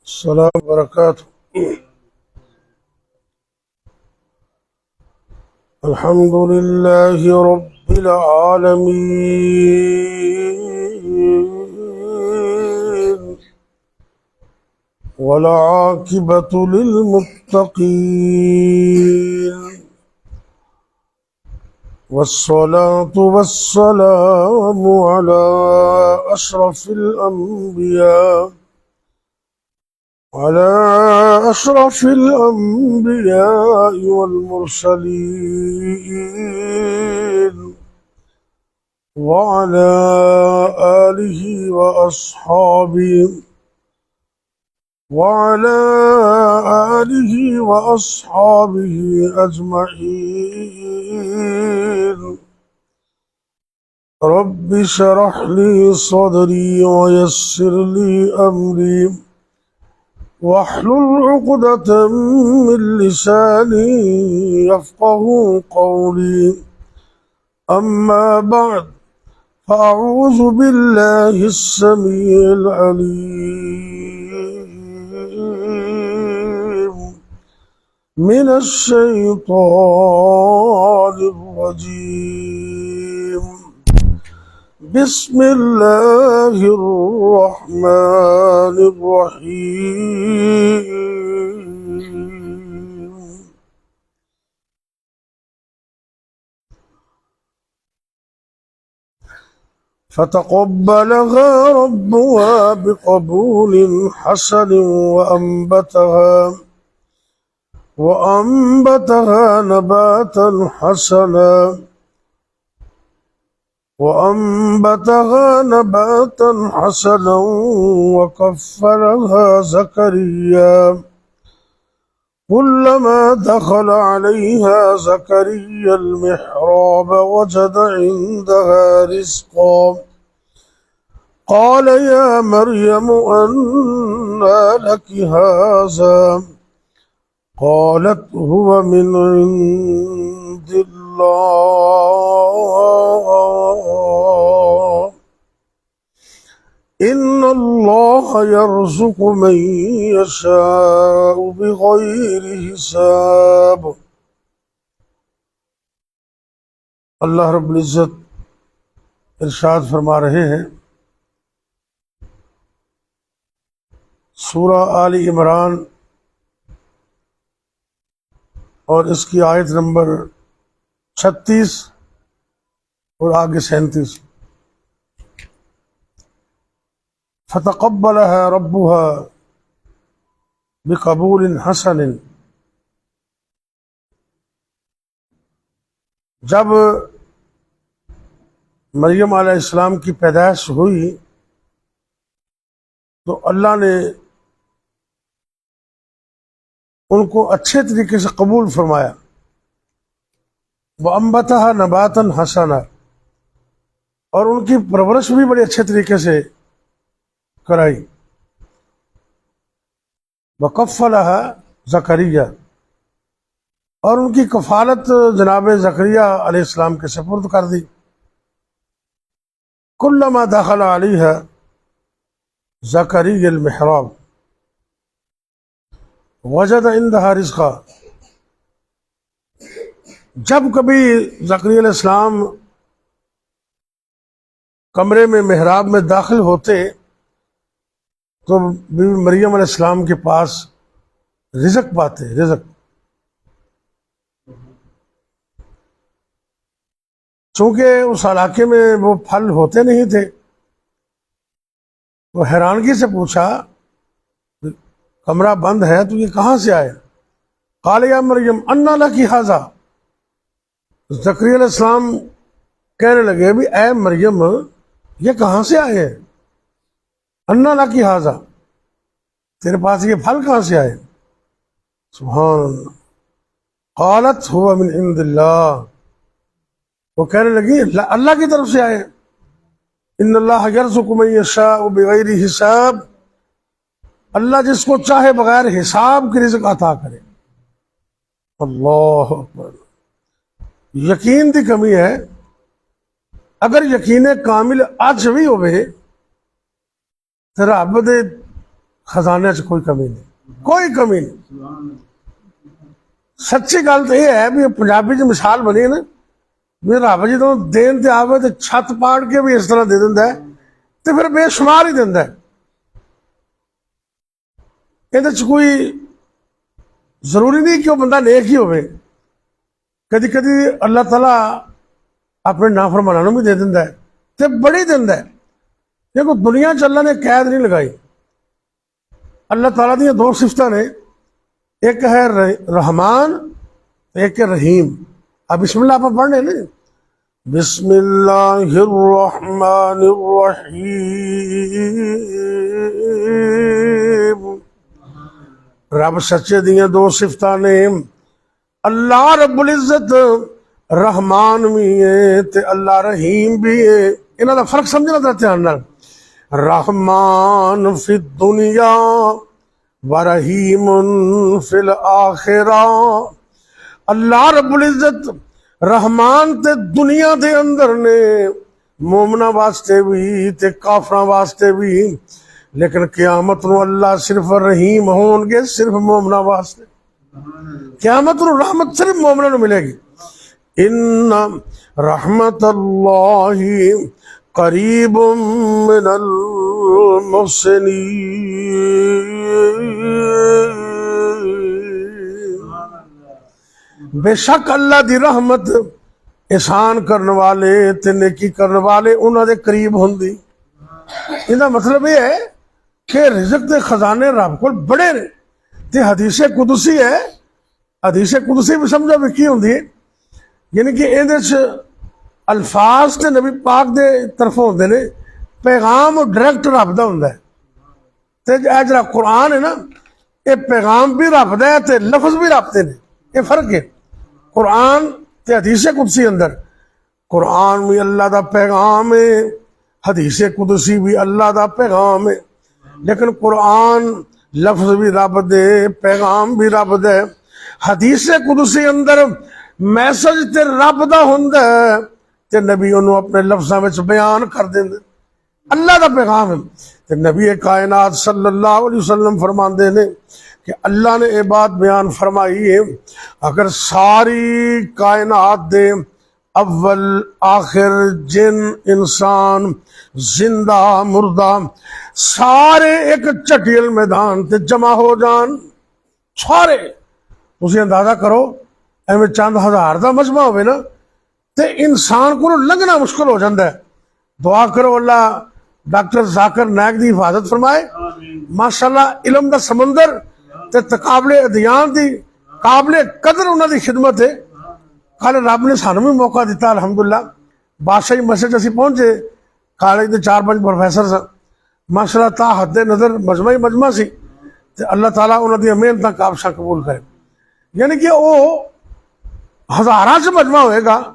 السلام وبركاته. الحمد لله رب العالمين، والعاقبة للمتقين، والصلاة والسلام على أشرف الأنبياء والمرسلين، وعلى آله وأصحابه أجمعين. رب اشرح لي صدري ويسر لي أمري واحلل عقدة من لساني يفقه قولي. أما بعد، فأعوذ بالله السميع العليم من الشيطان الرجيم. بسم الله الرحمن الرحيم. فتقبلها ربها بقبول حسن وأنبتها نباتا حسنا وكفلها زكريا. كلما دخل عليها زكريا المحراب وجد عندها رزقا. قال يا مريم أنى لك هذا؟ قالت هو من عند الله، إن الله يرزق من يشاء بغير حساب۔ अल्लाह रब्बुल इज़्ज़त इरशाद फरमा रहे हैं, सूरा आली इमरान और इसकी आयत नंबर 36 और आगे 37। फ़तक़ब्बलहा रब्बुहा बिक़बूल हसन। जब मरियम अलैहिस्सलाम की पैदाइश हुई तो अल्लाह ने उनको अच्छे तरीके से कबूल फरमाया। वह अम्बतहा नबातन हसना, और उनकी परवरिश भी बड़े अच्छे तरीके से कराई। वकफ़लहा ज़करिया, और उनकी कफ़ालत जनाब ज़करिया अलैहिस्सलाम के सपुर्द कर दी। कुल्लमा दखल अलैहा ज़करिया अल-मिहराब वजद इंदहा रिज़्क़ा। जब कभी ज़करिया अलैहिस्सलाम कमरे में मेहराब में दाखिल होते तो बीवी मरियम अलैहिस्सलाम के पास रिज़्क़ पाते। रिज़्क़ चूँकि उस इलाके में वो फल होते नहीं थे, वो हैरानगी से पूछा, कमरा बंद है तो ये कहाँ से आए? क़ाल या मरियम अन्ना लकी हाज़ा। ज़करिया अलैहिस्सलाम कहने लगे, भी ऐ मरियम, ये कहाँ से आए हैं? अन्ना लकी हाज़ा, तेरे पास ये फल कहाँ से आए? सुभान अल्लाह। क़ालत हुवा मिन इंदिल्लाह, वो कहने लगी अल्लाह की तरफ से आए। इन्नल्लाह यर्ज़ुक़ु मन यशाअु बिग़ैरि हिसाब, अल्लाह जिसको चाहे बगैर हिसाब की रिज़्क़ अता करे। अल्लाह अकबर। यकीन की कमी है। अगर यकीन कामिल अज भी होवे तो रब दे खजाने च कोई कमी नहीं, कोई कमी नहीं। सच्ची गल तो यह है भी पंजाबी च मिसाल बनी है ना भी रब जो देन ते आवे तो छत पाड़ के भी इस तरह दे दिंदा है तो फिर बेशुमार ही दिंदा है। ਇਹਦੇ ਚ कोई जरूरी नहीं कि वह बंदा नेक ही होवे, कदी कदी अल्लाह ताला अपने नाफरमाना भी दे दिंदा है ते बड़ी दिंदा है। देखो दुनिया च अल्लाह ने कैद नहीं लगाई। अल्लाह ताला दी दो सिफतां ने, एक है रहमान एक है रहीम। अब बिस्मिल्लाह आप पढ़ने ना, बिस्मिल्लाहिर्रहमानिर्रहीम। रब सच्चे दियां दो सिफतां ने, अल्लाह रब्बुल इज्जत रहमान भी है ते अल्लाह रहीम भी है। इन्हां दा फर्क समझना जरा ध्यान नाल। रहमान फि दुनिया व रहीमुन फिल आखिरा। अल्लाह रब्बुल इज्जत रहमान ते दुनिया दे अंदर ने, मोमना वास्ते भी ते काफरा वास्ते भी, लेकिन क़यामत नूं अल्लाह सिर्फ रहीम होणगे सिर्फ मोमना वास्ते। क़यामत नूं रहमत सिर्फ मोमना नूं मिलेगी। इन्ना रहमतल्लाहि करीबुम मिनल मुहसिनीन। बेशक अल्लाह दी रहमत एहसान करने वाले ते नेकी करने वाले उन्हां दे करीब हुंदी। इहदा मतलब यह है कि रिज़्क दे खजाने रब कोल बड़े ने। ते हदीसे कुदसी है, हदीसे कुदसी भी समझो भी की हुंदी है, यानी कि इहदे च अल्फाज ते नबी पाक दे तरफों होंदे ने, पैगाम डायरैक्ट रब दा हुंदा है। ते यह जिहड़ा कुरान है ना, ये पैगाम भी रब दा है ते लफ्ज भी रब दे ने, ये फर्क है कुरान ते हदीसे कुदसी अंदर। कुरान भी अल्लाह दा पैगाम है, हदीसे कुदसी भी अल्लाह दा पैगाम है, लेकिन कुरान लफ्ज भी रब दे, पैगाम भी रब दे। हदीसे कुदसी अंदर मैसेज ते रब दा हुंदा है ते नबी उन्होंने अपने लफ्जां विच बयान कर देंदे। अल्लाह दा पैगाम है। ते नबी कायनात सल्लल्लाहु अलैहि वसल्लम फरमांदे ने कि अल्लाह ने ये बात बयान फरमाई है, अगर सारी कायनात दे अव्वल आखिर जिन इंसान जिंदा मुर्दा सारे एक झटियल मैदान ते जमा हो जान, सारे तुसीं अंदाजा करो एवं चंद हजार का मजमा होवे ना ते इंसान को लंघना मुश्किल हो जाता है। दुआ करो अल्लाह डॉक्टर जाकिर नायक की हिफाजत फरमाए। माशाअल्लाह इलम का समंदर ते तकाबले अध्ययन की काबले कदर उन्होंने खिदमत है। कल रब ने सानू भी मौका दिता अलहमदुल्ला। बादशाही मस्जिद असीं पहुंचे, कॉलेज के 4-5 प्रोफैसर सन, माशाअल्लाह ता हद नज़र मजमा ही मजमा सी। ते अल्लाह ताला उन्होंने मेहनत काबशा कबूल करे। यानी कि वो हज़ारां च मजमा होएगा,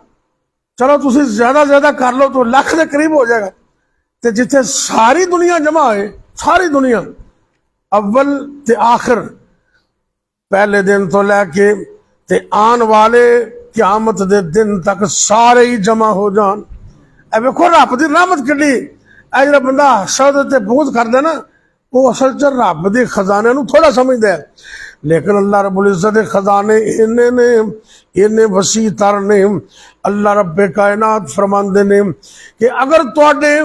चलो तुसीं ज्यादा कर लो तो लख के करीब हो जाएगा। तो जिथे सारी दुनिया जमा होए, सारी दुनिया अव्वल ते आखिर, पहले दिन तो लैके ते आने वाले क़यामत दे दिन तक सारे ही जमा हो जान। ए वेखो रब दी रहमत किड्डी। ए जिहड़ा बंदा हसद ते बोझ करदा ना, वो असल च रब दे खजाने नूं थोड़ा समझदा है। लेकिन अल्लाह रब्बुल इज्जत दे खजाने इन्ने ने, इन्ने वसी तर ने। अल्लाह रब्बे कायनात फरमांदे ने कि अगर तुहाडे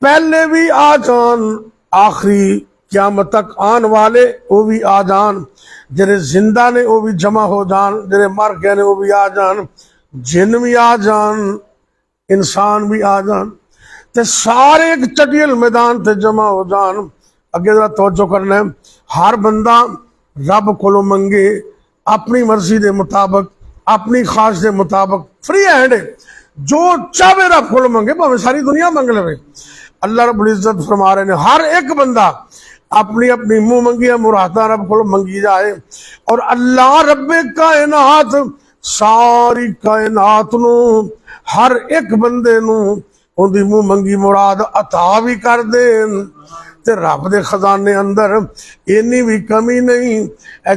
पहले भी आ जान, आखिरी क़यामत तक आने वाले वो भी आ जान, जेरे जिंदा ने वो भी जमा हो जान, जेरे मर गए ने वो भी आ जान, जिन भी आ जान, इंसान भी आ जान, ते सारे एक चटियल मैदान ते जमा हो जान। अगे जरा तवज्जो करना है, हर बंदा रब कोलों मंगे अपनी मर्जी के मुताबिक, अपनी ख्वाहिश के मुताबिक, फ्री हैंड है, जो चाहे रब कोलों मंगे, भावें सारी दुनिया मंग लवे। अल्लाह रब्बुल इज्जत फरमा रहे ने हर एक बंदा अपनी अपनी मुंह मंगिया मुरादा रब को मंगी जाए। और अल्लाह रब्बे कायनात सारी कायनात नू हर एक बंदे नू उनकी मुंह मंगी मुराद अता भी कर देन। ते रब दे खजाने अंदर इन्नी भी कमी नहीं।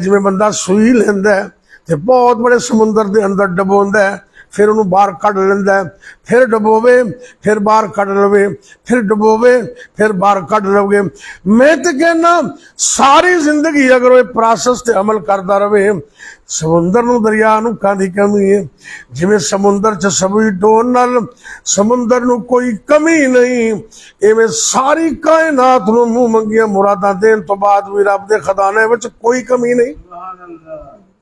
जिवें बंदा सुई लैंदा है ते बहुत बड़े समुंदर दे अंदर डबोंदा है, फिर उन्होंने बाहर कढ़ लेंदा है, फिर डबोवे, फिर बाहर कढ़ लवे, फिर डबोवे, फिर बाहर कढ़ लवे। मैं तो कहना सारी जिंदगी अगर वो प्रोसेस ते अमल करता रहे, समुंदर नूं दरिया नूं कादी कमी है। जिवें समुंदर च सबी डोन नाल समुंदर नूं कोई कमी नहीं, इवें सारी कायनात नूं मुंह मंगिया मुरादां देण तो बाद भी रब दे खजाने विच कोई कमी नहीं।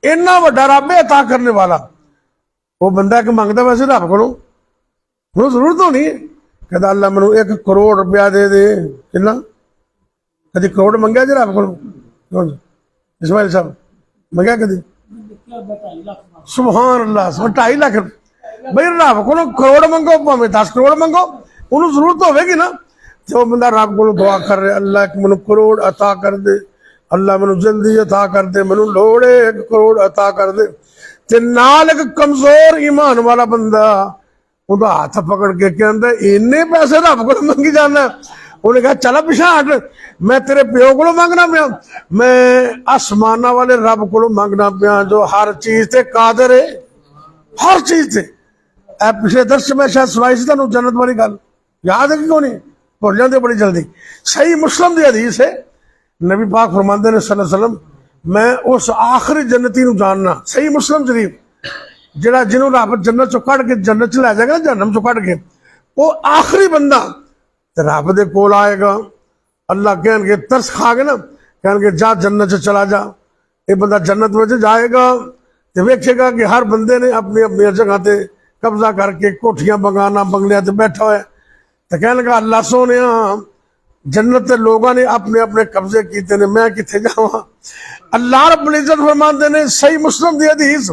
इन्ना वड्डा रब है अता करने वाला। वो बंदा कि मंगदा वैसे रब कोलों, उन्हें जरूरत होनी है, कहता अल्लाह मैनू 1 करोड़ रुपया दे दे। कितना? कभी करोड़ मंगया जी रब कोलों? इस्माइल साहब मंगया कभी? सुभान अल्लाह, 2.5 लाख। भाई रब को करोड़ मंगो भावें 10 करोड़ मंगो, उन्होंने जरूरत होगी ना। जो बंदा रब को दुआ कर रहा, अल्लाह मैनू करोड़ अता कर दे, अल्लाह मैनू जल्दी अता कर दे, मैनू लोड़ है 1 करोड़ अता कर दे। ते नाल एक कमजोर ईमान वाला बंदा उहदा हाथ पकड़ के कहंदा इन्ने पैसे रब को मंगी जाना। उन्हें कहा चला पिछा हट, मैं तेरे प्यो को मंगना पिया, मैं आसमाना वाले रब को मंगना पिया जो हर चीज ते कादर है, हर चीज ते। पिछले दर्श में शायद सुनाई सी तुहानू जन्नत वाली गल, याद है कि कोई नहीं? भुल जाते बड़ी जल्दी। सही मुस्लिम की हदीस है, नबी पाक फरमाते ने सल्लल्लाहु अलैहि वसल्लम, मैं उस आखिरी जन्नती नूं जानना, सही मुस्लिम शरीफ, जिहड़ा जिन्हों रब जन्नत चों कढ़ के जन्नत च लै जाएगा, जहन्नम चों कढ़ के, वो आखिरी बंदा रब दे कोल आएगा। अल्लाह कहणगे तरस खा के ना, कहणगे जा जन्नत च चला जा। ये बंदा जन्नत में जाएगा तो वेखेगा कि हर बंदे ने अपनी अपनी जगह ते कब्जा करके कोठियां बंगाना बंगलियां ते बैठा हुआ है। तो कहने लगा अल्लाह सोने जन्नत के लोगों ने अपने अपने कब्जे किए ने, मैं किथे जावां? अल्लाह रब्बुल इज्जत फरमाते ने, सही मुस्लिम दी हदीस,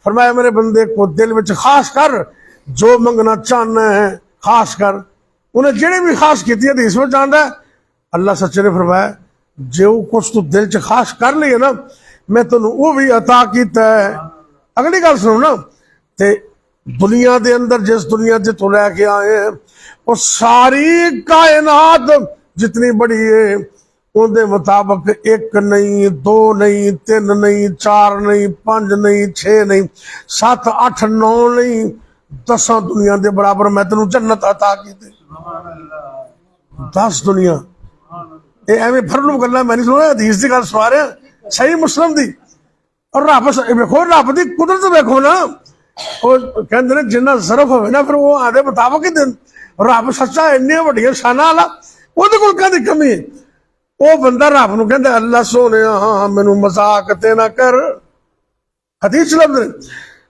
फरमाया मेरे बंदे को दिल में खास कर जो मंगना चाहना है खास कर, उन्हें जेड़ी भी खास की हदीस में जानता है। अल्लाह सच्चे ने फरमाया जो कुछ तू दिल च खास कर लिए ना, मैं तेन वो भी अता किया है। अगली गल सुनो ना, ते दुनिया दे अंदर जिस दुनिया से तू लैके आए हैं, वो सारी कायनात जितनी बड़ी है उनके मुताबिक 1 नहीं, 2 नहीं, 3 नहीं, 4 नहीं, 5 नहीं, 6 नहीं, 7, 8, 9 नहीं, 10 दुनिया के बराबर मैं तेन जन्नत अता की। 10 दुनिया एवं फरलू गल्लां मैं नहीं सुना, हदीस की गल सुना रहा, सही मुस्लिम दी। और रब वेखो, रब की कुदरत वेखो ना, कहते ने जिन्ना सरफ हो ना फिर वो आदे मुताबिक ही दिन। रब सच्चा इन्नियां वड्डियां शानां वाला, ओहदे कोल काहदी कमी है? वो बंदा रब नूं कहंदा अल्लाह सोने हाँ मैनू मजाक ते ना कर। हदीस लफ्ज़ ने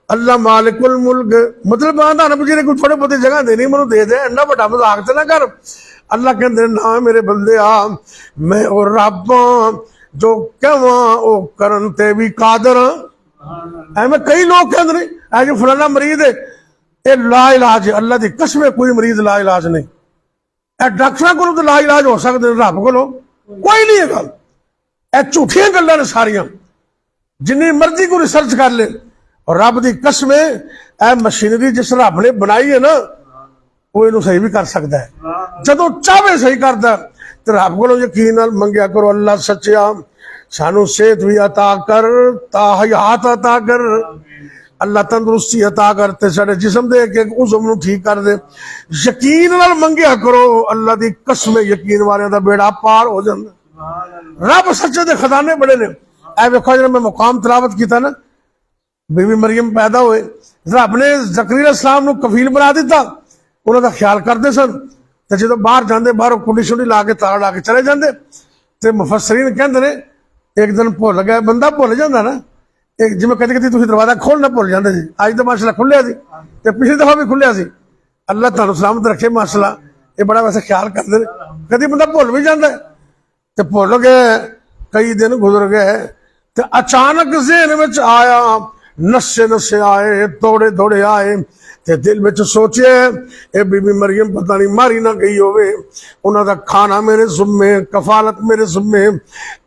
अल्लाह मालिकुल मुल्क, मतलब आंदा ना जी ने कोई थोड़े बहुते जगह देनी मैनू दे दे, इन्ना वड्डा मजाक ते ना कर। अल्लाह कहते ना मेरे बंदे मैं और रब जो कहवां वो करन ते भी कादर हाँ। एवं कई लोग कहते हैं ऐ जो फलाना मरीज है ये ला इलाज है, अल्लाह की कसम कोई मरीज ला इलाज नहीं। डॉक्टर को तो ला इलाज हो सकते हैं, रब को कोई नहीं है गल। ए झूठियां गल्लां ने सारियां, जिन्नी मर्जी को रिसर्च कर ले। और रब की कसम ए मशीनरी जिस रब ने बनाई है ना, वो इनू सही भी कर सकता है, जदों चाहे सही करता। तो रब को यकीन नाल मंगया करो, अल्लाह सच्चिया सानू सेहत भी अता कर, हयात अता कर, अल्लाह तंदुरुस्ती अता कर, ते साडे जिस्म दे एक उज़म नू ठीक कर दे। यकीन नाल मंगया करो, अल्लाह दी कसम यकीन वालियां दा बेड़ा पार हो जांदा। रब सच्चे दे खजाने बड़े ने। ऐ वेखो जिहड़ा मैं मुकाम तिलावत कीता ना, बीबी मरियम पैदा होए, रब ने ज़करिया अलैहिस्सलाम नू कफील बना दिता, उन्हां दा ख्याल करदे सन। ते जदों बाहर जांदे, बाहरों कुंडी शुंडी ला के ताला ला के चले जांदे। ते मुफस्सरीन कहंदे ने एक दिन भुल गया, बंदा भुल जाता ना, एक जिवें कदी कदी तुसीं दरवाजा खोलना भुल जाते जी, अज तो माशाल्लाह खुलिया सी, ते पिछली दफा भी खुलिया सी। अल्लाह तुहानू सलामत रखे माशाल्लाह, ये बड़ा वैसे ख्याल करते हैं। कदी बंदा भुल भी जाता है, तो भुल गए, कई दिन गुजर गए, तो अचानक ज़हन में आया, नशे नशे आए, दौड़े दौड़े आए, ते दिल में सोचे ये बीबी मरियम पता नहीं मारी ना गई होवे, उन्हां दा खाना मेरे जुम्मे, कफालत मेरे जुम्मे।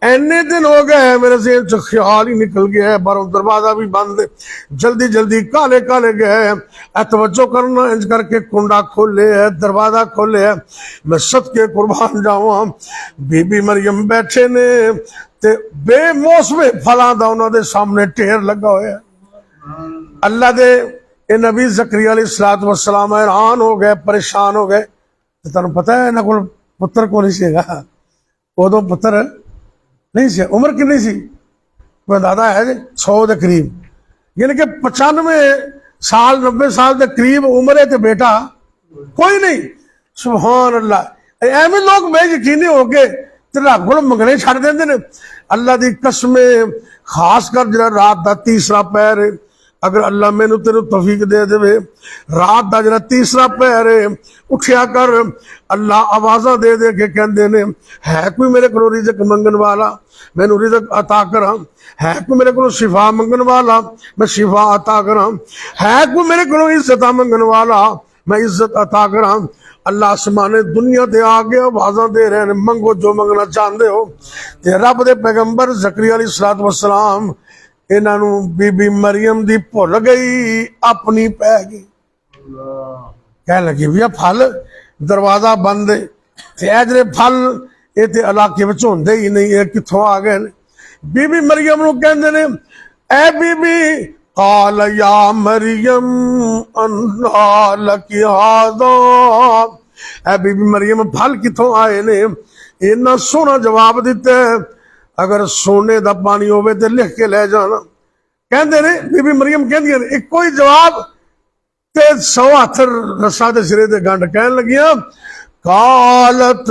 इन्ने दिन हो गए मेरे ज़हन च ख्याल ही निकल गया है, बाहरों दरवाजा भी बंद, जल्दी जल्दी काले काले गए, तवज्जो करना इंज करके कुंडा खोले है, दरवाजा खोले है, मैं सदके कुर्बान जावां, बीबी मरियम बैठे ने ते बेमौसमे फलां दा उन्हां दे सामने ढेर लगा होया। अल्लाह दे ये नबी ज़करिया अलैहिस्सलाम हैरान हो गए, परेशान हो गए। तो तुहानू पता है इन्हां कोल पुत्र को नहीं सीगा, उदों पुत्र नहीं सी। उम्र कितनी सी? मैं दादा है 100 के करीब, यानी कि 95 साल 90 साल के करीब उम्र है, तो बेटा कोई नहीं। सुभान अल्लाह। एवं लोग बेयकीनी हो के रब को मंगने छड़ देंगे ने। अल्लाह की कसम, खास कर जरा रात का तीसरा पैर है, अगर अल्लाह मैनू तेन तौफीक दे दे, रात का जरा तीसरा पैर है, उठिया कर। अल्लाह आवाज़ा दे दे के कहते ने, है कोई मेरे को रिज़्क मंगन वाला, मैनू रिज़्क अता करा। है कोई मेरे को शिफा मंगन वाला, मैं शिफा अता करा। है कोई मेरे को इज्जत मंगन वाला, मैं इज्जत अता करा। अल्लाह आसमाने दुनिया ते आके आवाज़ा दे रहे हैं, मंगो जो मंगना चाहते हो। ते रब दे पैगंबर ज़करिया अलैहिस्सलाम इन्हां नू बीबी मरियम दी भुल गई, अपनी पै गई। कह लगी भैया फल दरवाजा बंद है, ते ए जेह्ड़े फल ये ते इलाके विच होंदे ही नहीं, ये कित्थों आ गए ने? बीबी मरियम नू कहंदे ने, ए बीबी, काल या मरियम अन्ना लकी हाज़ा। ए बीबी मरियम फल कित्थों आए ने? इन्ना सोहना जवाब दिता है, अगर सोने का पानी होवे ते लिख के ले जाना। कहंदे ने बीबी मरियम कहंदियां ने इक्को ही जवाब, ते 100 हथ रस्सा दे सिरे ते गंढ। कहन लगियां, कालत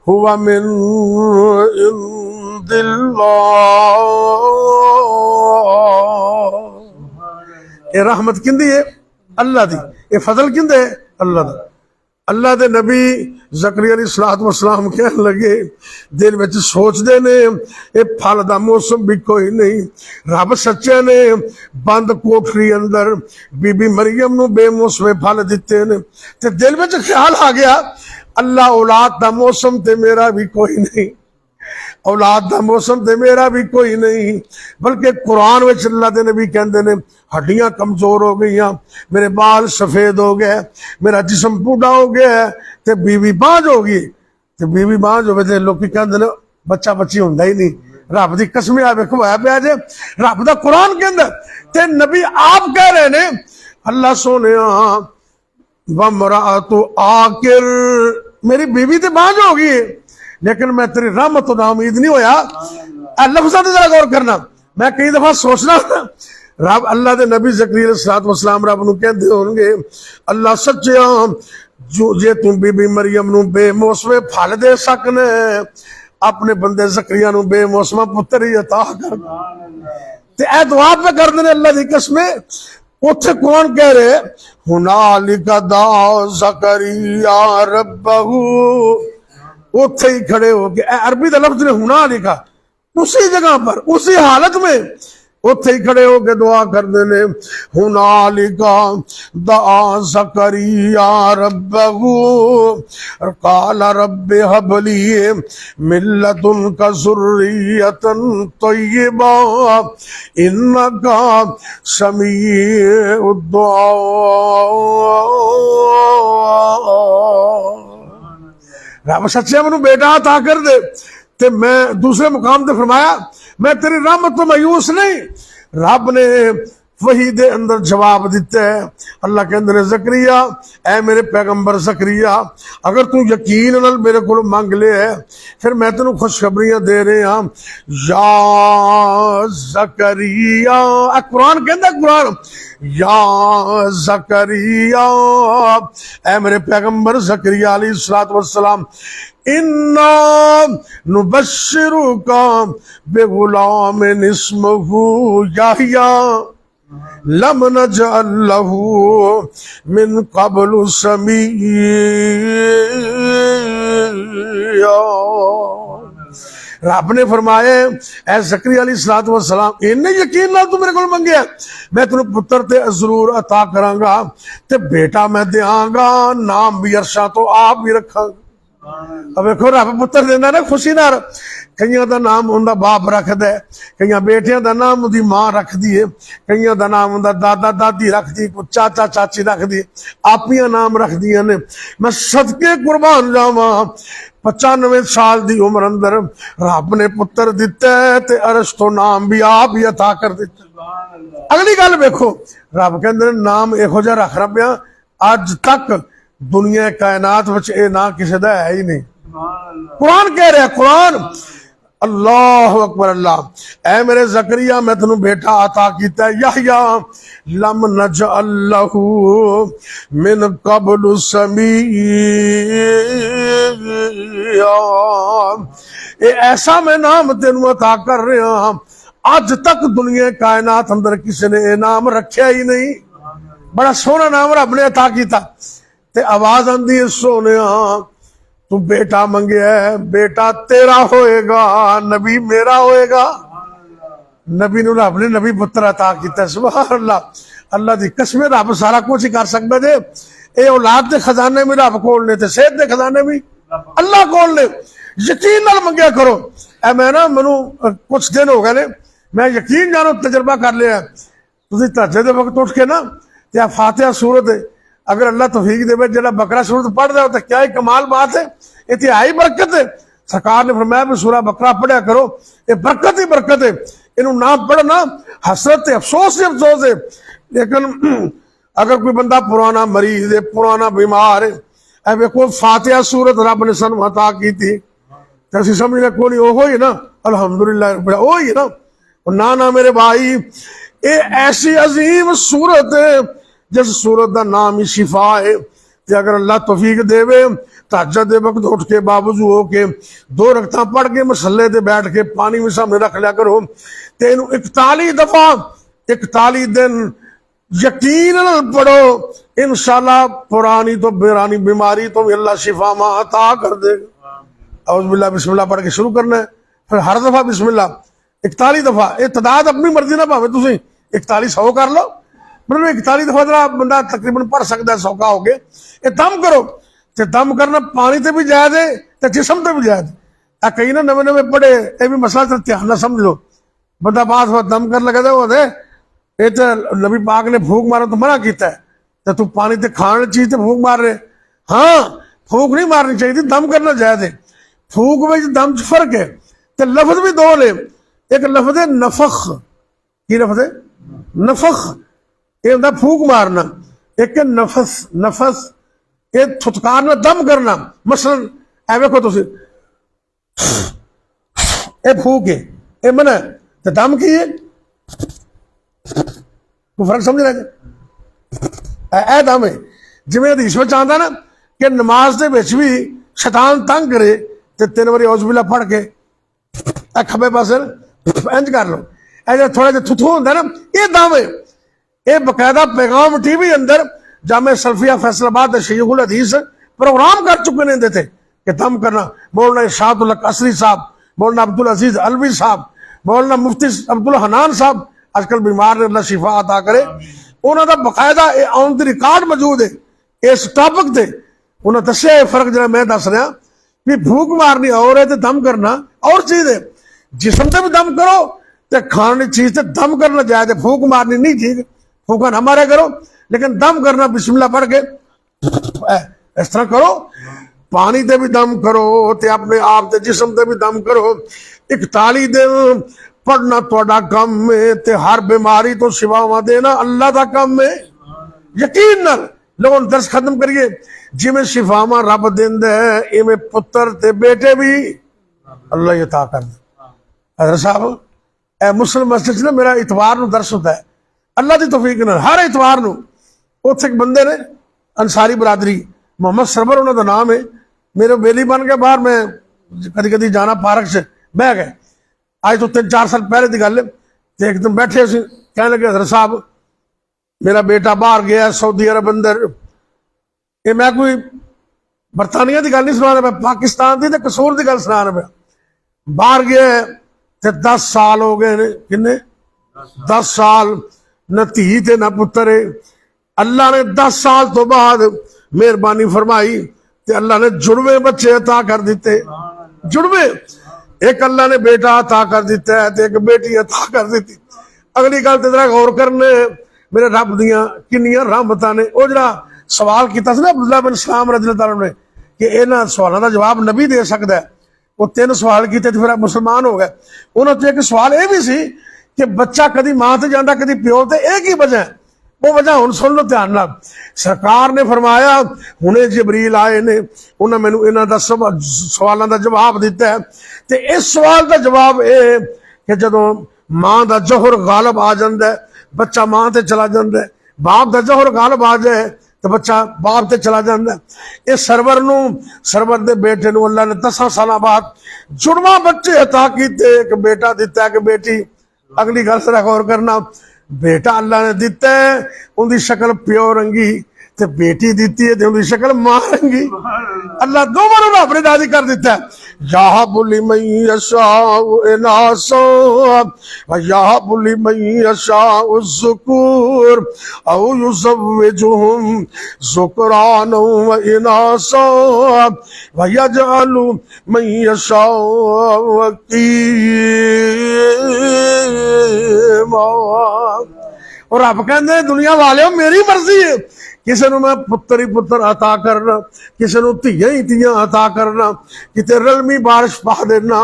हुआ मिन इंदिल्लाह। ये रहमत किंदी है? अल्लाह दी। ये फजल किंदे है? अल्लाह दा। अल्लाह दे नबी ज़करिया अलैहिस्सलाम कहन लगे, दिल में सोचते ने ये फल का मौसम भी कोई नहीं, रब सच्चे ने बंद कोठरी अंदर बीबी मरियम नू बेमौसमे फल दिते ने। ते दिल में ख्याल आ गया, अल्लाह औलाद का मौसम ते मेरा भी कोई नहीं, औलाद का मौसम ते मेरा भी कोई नहीं। बल्कि कुरान में अल्लाह के नबी कहते ने, हड्डियां कमजोर हो गई, मेरे बाल सफेद हो गए, मेरा जिस्म बूढ़ा हो गया, ते बीवी बांझ हो गई। ते बीवी बांझ हो गए, लोग कहते ने बच्चा बच्ची होंदा ही नहीं। रब की कसम आ वेखो है पिया जे, रब का कुरान कहंदा ते नबी आप कह रहे ने, अल्लाह सोने वमरातु आकिर, मेरी बीवी तो बांझ हो गई, लेकिन मैं तेरी रहमत तो नाउमीद नहीं होया। लफ्ज़ां ते जरा गौर करना। मैं कई दफा सोचना, रब अल्लाह के नबी ज़करिया अलैहिस्सलाम रब नू कहंदे होणगे, अल्लाह सच्चिया जो जे तू बीबी मरियम नू बेमौसमे फल दे सकने, अपने बंदे ज़करिया नू बेमौसमा पुत्र ही अता कर। ते ए दुआ पे करदे ने अल्लाह दी कसम। उथे कौन कह रहे, हुनालिका दा ज़करिया रब्बहू, उथे ही खड़े हो के, अरबी का लफ्ज ने हुना लिखा, उसी जगह पर उसी हालत में उथे ही खड़े हो के दुआ कर देने, हुनालिका दा ज़करिया रब्बहू काल रब्बि हबली मिन लदुनका ज़ुर्रियतन तय्यिबा इन्नका समीउद दुआ। रब सच्चे मैनू बेटा अता कर दे। ते मैं दूसरे मुकाम ते फरमाया, मैं तेरी रहमत तो मायूस नहीं। रब ने वही दे अंदर जवाब दिता है। अल्लाह के अंदर, ज़करिया ऐ मेरे पैगंबर ज़करिया, अगर तू यकीन नाल मेरे को मंग ले है, फिर मैं तेनू खुशखबरियां दे रहा। या ज़करिया, कुरान कहंदा, कुरान या ज़करिया ऐ मेरे पैगंबर ज़करिया अलैहिस्सलाम, इन्ना नुबश्शिरुका बिग़ुलामिन इस्मुहु यहया लम नजअल लहू मिन क़ब्लु समीय्या। रब ने फरमाया, ऐ ज़करिया अलैहिस्सलाम, इन्ने यकीन नाल तू मेरे को मंगया, मैं तेनू पुत्र ते जरूर अता करांगा, ते बेटा मैं देंगा, नाम भी अरशा तो आप भी रखांगा। अब देखो रब पुत्र देना ना खुशी नाल। कईयां दा नाम उनका बाप रखदा है, कईयां बेटियां दा नाम उनकी मां रखदी है, कईयां दा नाम उनका दादा दादी रखदी, कोई चाचा चाची रखदी, आपियां नाम रखदियां ने। मैं सदके कुर्बान जावां, 95 साल की उम्र अंदर रब ने पुत्र दिता है, ते अरश तो नाम भी आप ही अता कर दिता। अगली गल वेखो, रब कहते नाम इहो जिहा रख रहा पिया, अज तक दुनिया कायनात विच ये ना किसी का है ही नहीं। कुरान कह रहा, कुरान, अल्लाह अकबर अल्लाह। ऐ मेरे जकरिया मैं तेनू बेटा अता किया यहया लम नजअल लहू मिन कब्लु समीया, ये ऐसा मैं नाम तेनू अता कर रहा, अज तक दुनिया कायनात अंदर किसी ने यह नाम रखा ही नहीं। बड़ा सोहना नाम रब ने अता किया। ते आवाज आंदी है, सोने तू बेटा मंगया है, बेटा तेरा होएगा, नबी मेरा होएगा। नबी नूं रब ने नबी पुत्र अता किया। सुभान अल्लाह, अल्लाह दी कसम, रब सारा कुछ ही कर सकता जे। ये औलाद के खजाने भी रब कोल ने, ते सेहत के खजाने भी अल्लाह कोल ने। यकीन नाल मंगया करो। ऐ मैं ना, मैनू कुछ दिन हो गए ने, मैं यकीन जानो तजर्बा कर लिया। तुसीं तहज्जुद दे वक्त उठ के ना ते फातिहा सूरत अगर अल्लाह तौफीक देवे जरा बकरा सूरत पढ़ दो तो क्या ही कमाल बात है, इतनी आई बरकत है। सरकार ने फरमाया भी सूरा बकरा पढ़िया करो, ये बरकत ही बरकत है। इनू ना पढ़ना हसरत है, अफसोस ही अफसोस है। लेकिन अगर कोई बंदा पुराना मरीज है, पुराना बीमार है, वेखो फातिहा सूरत रब ने सानू अता की थी, तो असं समझ ले कोई ओहो ही ना, अल्हम्दुलिल्लाह ओ ही ना। ना मेरे भाई, ये ऐसी अजीम सूरत है जिस सूरत का नाम ही शिफा है। ते अगर अल्लाह तौफीक देवे तहज्जुद दे वक्त उठ के बावजू हो के 2 रकअतां पढ़ के मसले ते बैठ के पानी भी सामने रख लिया करो। ते इनू 41 दफा 41 दिन यकीन नाल पढ़ो, इंशाअल्लाह पुरानी तो बेरानी बीमारी तो भी अल्लाह शिफा अता कर देगा। औज़ बिल्लाह बिस्मिल्लाह पढ़ के शुरू करना है, फिर हर दफा बिस्मिल्लाह 41 दफा। ये तादाद अपनी मर्जी ना, भावे तुसीं 41 100 कर लो, मतलब 41 दफा जरा बंदा तकरीबन पढ़ सकता है, सौखा हो गया। ये दम करो, ते दम करना पानी ते भी जायज है, ते जिसम ते भी जायज। कई ना नवे नवे पढ़े, ये भी मसला तो ध्यान ना समझ लो। बंदा बात दम कर लगे ये तो नबी पाक ने फूक मारा तो मना किया है, तो तू पानी ते खाने चीज ते फूक मार रहे। हाँ, फूक नहीं मारनी चाहिए, दम करना जायज है। फूक में दम च फर्क है। तो लफ्ज भी 2 ने, एक लफ्ज है नफख, की लफ्ज है नफख, ये होता फूक मारना। एक नफस, नफस ये थुतकारना, दम करना। मसलन ऐ वेखो तुसीं, ये फूक है, ये मन है, तो दम की है, कोई फर्क समझ रहे? ऐ दम है। जिवें हदीस में आता ना कि नमाज दे विच भी शैतान तंग करे, तो 3 बारी औज़ बिल्लाह पढ़ के खब्बे पासे इंज कर लो। ऐ थोड़ा जिहा थुथू होंदा ना, ये दम है। ये बकायदा पैगाम टीवी अंदर जामे सल्फिया फैसलाबाद शैखुल हदीस प्रोग्राम कर चुके हैं देते कि दम करना। बोलना इरशादुल हक असरी साहब, बोलना अब्दुल अजीज अलवी साहब, बोलना मुफ्ती अब्दुल हनान साहब, आजकल बीमार ने, अल्लाह शिफा अता करे। उन्होंने का बकायदा ऑन द रिकॉर्ड मौजूद है इस टॉपिक से। उन्हें दसिया फर्क जरा मैं दस रहा भी भूख मारनी और है, तो दम करना और चीज है। जिसम से भी दम करो, तो खाने चीज से दम करना जायज है, फूक मारनी नहीं ठीक। फूका ना मारे करो, लेकिन दम करना बिस्मिल्लाह पढ़ के इस तरह करो। पानी ते भी दम करो, ते अपने आप ते जिसम ते भी दम करो। 41 दिन पढ़ना तुहाडा काम है, ते हर बीमारी तो शिफावां देना अल्लाह दा काम है। यकीन नाल लोगों दर्स खत्म करिए। जिवें शिफावां रब देंदा है, इवें पुत्र ते बेटे भी अल्लाह अता करदा। हज़रत साहब, ए मुस्लिम मस्जिद ना मेरा इतवार नूं दर्स होता है, अल्लाह की तौफीक नाल हर इतवार नूं। उत्थे एक बंदे ने अंसारी बरादरी, मोहम्मद सरवर उन्होंने नाम है, मेरे बेली बन गया बाहर। मैं कदी कदी जाना पार्क से, बह गए। आज तो 3-4 साल पहले की गल है। एक दिन बैठे असीं, कहने लगे हज़रत साहब मेरा बेटा बाहर गया सऊदी अरब अंदर। ये मैं कोई बरतानिया की गल नहीं सुना रहा, पाकिस्तान की कसूर की गल सुना रहा। बाहर गया तो 10 साल हो गए ने, किन्ने 10 साल, न धी ते न पुत्र है। अल्लाह ने 10 साल तो बाद मेहरबानी फरमाई, ते अल्लाह ने जुड़वे बच्चे अता कर दिते। जुड़वे, एक अल्लाह ने बेटा अता कर दिता है, एक बेटी अता कर दी। अगली गल ते जरा गौर करने, मेरे रब दियां किन्नियां रहमतां ने। वो जरा सवाल किया ना अब्दुल्लाह बिन सलाम रज़ियल्लाहु अन्हु ने कि इन्हां सवालों का जवाब नबी दे सकता है। वो 3 सवाल किए तो फिर मुसलमान हो गए। उन्होंने एक सवाल यह भी सी कि बच्चा कदी मां ते जाता कदी प्यो ते, एक ही वजह है। वो वजह हुण सुन लो ध्यान नाल। सरकार ने फरमाया हुणे जिबरील आए ने, उन्हें मैनू इन्हां दा सवालों का जवाब दिता है। ते इस सवाल का जवाब ये कि जदों मां दा जौहर गालब आ जाता है, बच्चा मां ते चला जाता है, बाप दा जौहर गालब आ जाए तो बच्चा बाप ते चला जाता है। इस सरवर दे बेटे नू अल्लाह ने 10 साल बाद जुड़वा बच्चे अता कीते, एक बेटा दिता है, एक बेटी। अगली गल जरा गौर करना, बेटा अल्लाह ने दिता है, उनकी शक्ल प्यो रंगी, ते बेटी दी है उनकी शक्ल मां रंगी। अल्लाह दोवां नूं रब ने राजी कर दिता है। याहबु लिमन यशाउ इनासा व याहबु लिमन यशाउ ज़ुकूर औ युज़व्विजुहुम ज़ुकराना व इनासा व यजअलु मन यशाउ अक़ीमा। और रब कहंदे दुनिया वाले मेरी मर्जी है, किसी को मैं पुत्र ही पुत्र अता करना, किसी को धियां ही धियां अता करना, किते रलमी बारिश पा देना,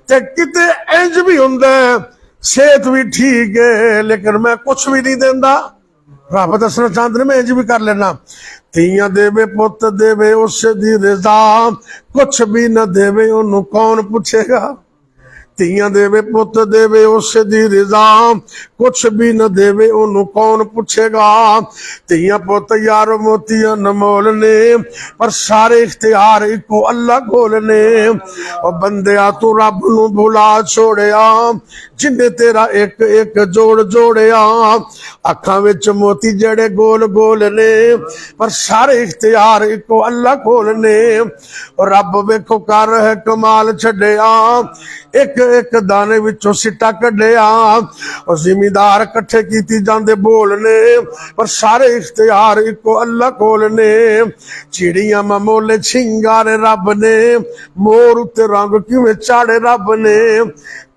ते किते इंज भी हुंदा है सेहत भी ठीक है लेकिन मैं कुछ भी नहीं देंदा। रब दसना चाहते मैं इंज भी कर लेना। धियां देवे पुत देवे उस दी रजा, कुछ भी न देवे उन्होंने कौन पूछेगा। धियां देवे पुत देवे उस दी रजा, कुछ भी न देवे उन्होंने कौन पूछेगा। धियां पुत यार मोतियां नमोल ने, पर सारे इख्तियार इको अल्लाह कोल ने। और बंदिया तू रब नू भुला छोड़िया, जिन्हें तेरा एक एक जोड़ जोड़िया। अखां विच मोती जड़े गोल गोल ने, पर सारे इख्तियार इको अल्लाह कोल ने। और रब वेखो कर है कमाल छड्डिया, एक एक दाने विचों सिट्टा कढ़िया। और जिमीदार कट्ठे कीती जांदे बोल ने, पर सारे इख्तियार इको अल्लाह कोल ने। चिड़ियां ममोले छिंगारे रब ने, मोर उत्ते रंग किवें चाड़े रब ने।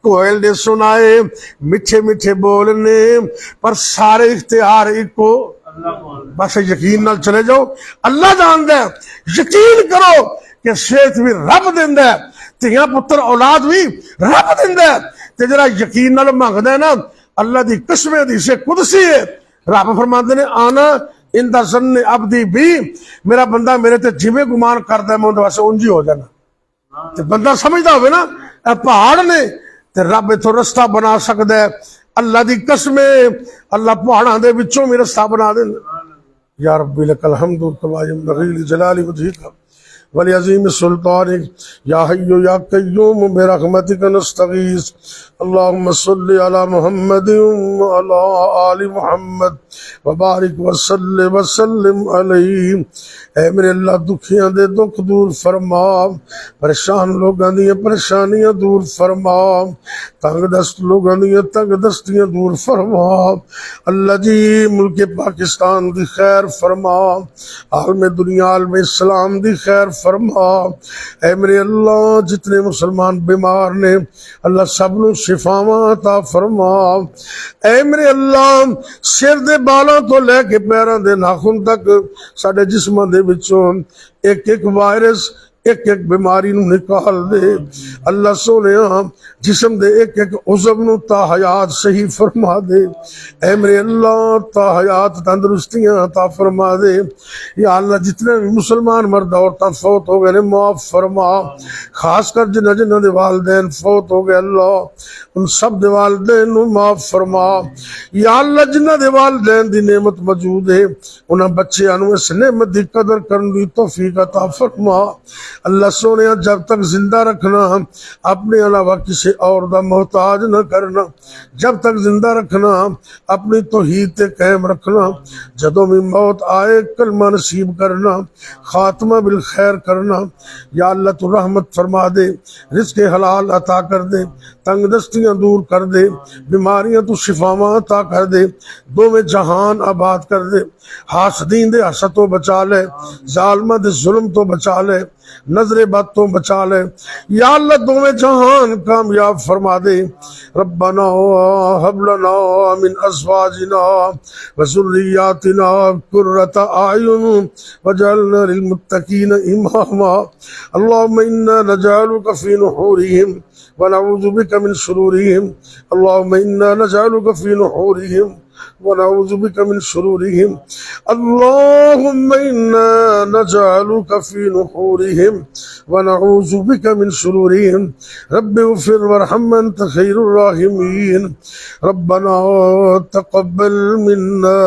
कोयल ने सुनाए मिठे मिठे बोल ने, पर सारे इख्तियार इको। बस यकीन नाल चले जाओ, अल्लाह जानदा है। यकीन करो कि सेहत भी रब दिंदा है, धियां पुत्र औलाद भी रब दिंदा है। ते जरा यकीन नाल मंगदा है ना, अल्लाह दी कसम हदीसे कुदसी है। रब फरमांदे ने आना इंदा ज़न्न अब्दी भी, मेरा बंदा मेरे ते जिवें गुमान करदा है मैं उहदे वास्ते उंज ही हो जाना। ते बंदा समझदा होवे ना ए पहाड़ ने, ते रब इथों रस्ता बना सकदा है। अल्लाह दी कसम, अल्लाह पहाड़ां दे विचों भी रस्ता बना देंदा। या रब्बी लकल हम्दु तवाजिम बगील जलाली वजहिका वली अजीम सुल्तानिक या हय्यु या कय्यूम बिरहमतिक नस्तगीस। अल्लाहुम्मा सल्लि अला मुहम्मद व अला आलि मुहम्मद व बारिक व सल्लिम अलैहि। ऐ मेरे अल्लाह दुखियां दे दुख दूर फरमा, परेशान लोगां दी परेशानियां दूर फरमा, तंग दस्त लोगां दी तंग दस्तियां दूर फरमा। अल्लाह जी मुल्क पाकिस्तान दी खैर फरमा, आलम दुनिया आलम इस्लाम दी खैर फरमा। ऐ मेरे अल्लाह जितने मुसलमान बीमार ने अल्लाह सब नूं शिफावां अता फरमा। ऐ मेरे अल्लाह सिर दे बालों तो लैके पैरों दे नाखून तक साडे जिस्मां दे विचों एक एक वायरस एक एक बीमारी नूं निकाल दे। अल्लाह सोनिया जिस्म दे एक एक उज़व नूं ताहयात सही फरमा दे। ऐ मेरे अल्लाह ताहयात तंदुरुस्तियां अता फरमा दे। या अल्लाह जितने भी मुसलमान मर्द औरतां फौत हो गए ने माफ फरमा, खास कर जिन्हां जिन्हां दे वालिदैन फौत हो गए अल्लाह उन सब दे वालिदैन नूं माफ फरमा। या अल्लाह जिन्हां दे वालिदैन दी नेमत मौजूद है उन्हां बच्चियां नूं इस नेमत दी कदर करन दी तौफीक अता फरमा। अल्लाह सोने जब तक जिंदा रखना अपने अलावा किसी और दा मोहताज न करना, जब तक जिंदा रखना अपनी तौहीद ते कायम रखना। जदों भी मौत आए कलमा नसीब करना, खात्मा बिल खैर करना। या अल्लाह तू रहमत फरमा दे, रिज़्क़ हलाल अता कर दे, तंग दस्तियां दूर कर दे, बीमारियां तू शिफावां अता कर दे, दोवें जहान आबाद कर दे। हासदीन दे हसद तो बचा ले, जालिमां दे जुल्म तो बचा ले। नजरे बातों बचा ले। या अल्लाह दोवें जहान कामयाब फरमा दे। रब्बना हब लना मिन अज़वाजिना व ज़ुर्रिय्यातिना कुर्रता आयुन वजअलना लिलमुत्तकीना इमामा। अल्लाहुम्मा इन्ना नजअलुका फी नुहूरिहिम व नऊज़ु बिका मिन शुरूरिहिम। अल्लाहुम्मा इन्ना नजअलुका फी नुहूरिहिम ونعوذ بك من شرورهم اللهم إنا نجعلك في نحورهم ونعوذ بك من شرورهم رب اغفر وارحم أنت خير الراحمين ربنا تقبل منا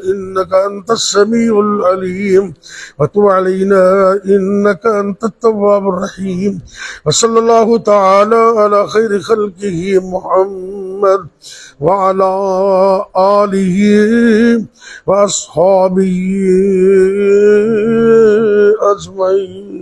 إنك أنت السميع العليم وتب علينا إنك أنت التواب الرحيم وصلى الله تعالى على خير خلقه محمد وعلى آله وأصحابه أجمعين।